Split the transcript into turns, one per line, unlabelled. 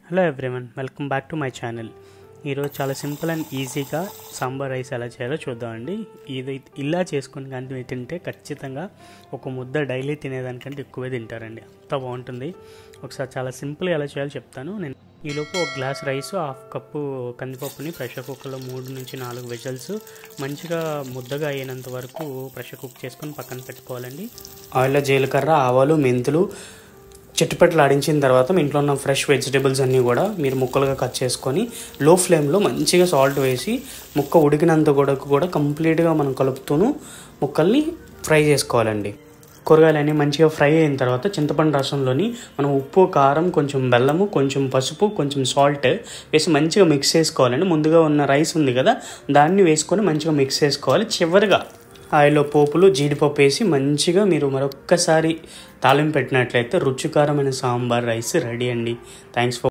Hello everyone, welcome back to my channel. ఈరోజు చాలా simple and ఈజీగా సాంబార్ రైస్ ఎలా చేయాలో చూద్దామండి. ఇది ఇలా చేసుకుని కానీ తింటే ఖచ్చితంగా ఒక ముద్ద డైలీ తినేదానికంటే ఎక్కువే తింటారండి. అంత బాగుంటుంది. ఒకసారి చాలా సింపుల్గా ఎలా చేయాలో చెప్తాను. నేను ఈలోపు ఒక గ్లాస్ రైస్, హాఫ్ కప్పు కందిపప్పుని ప్రెషర్ కుక్కర్లో 3 నుంచి 4 విజిల్స్ మంచిగా ముద్దగా అయ్యేంత వరకు ప్రెషర్ కుక్ చేసుకొని పక్కన పెట్టుకోవాలండి. ఆయిల్లో జీలకర్ర, ఆవాలు, మెంతులు చిట్టుపట్లు ఆడించిన తర్వాత మీ ఇంట్లో ఉన్న ఫ్రెష్ వెజిటేబుల్స్ అన్నీ కూడా మీరు ముక్కలుగా కట్ చేసుకొని లో ఫ్లేమ్లో మంచిగా సాల్ట్ వేసి ముక్క ఉడికినంత కూడా కంప్లీట్గా మనం కలుపుతూను ముక్కల్ని ఫ్రై చేసుకోవాలండి. కూరగాయలన్నీ మంచిగా ఫ్రై అయిన తర్వాత చింతపండు రసంలోని మనం ఉప్పు, కారం, కొంచెం బెల్లము, కొంచెం పసుపు, కొంచెం సాల్ట్ వేసి మంచిగా మిక్స్ చేసుకోవాలండి. ముందుగా ఉన్న రైస్ ఉంది కదా, దాన్ని వేసుకొని మంచిగా మిక్స్ చేసుకోవాలి. చివరిగా ఆయిల్లో పోపులు, జీడిపప్పు వేసి మంచిగా మీరు మరొక్కసారి తాలింపు పెట్టినట్లయితే రుచికరమైన సాంబార్ రైస్ రెడీ అండి. Thanks for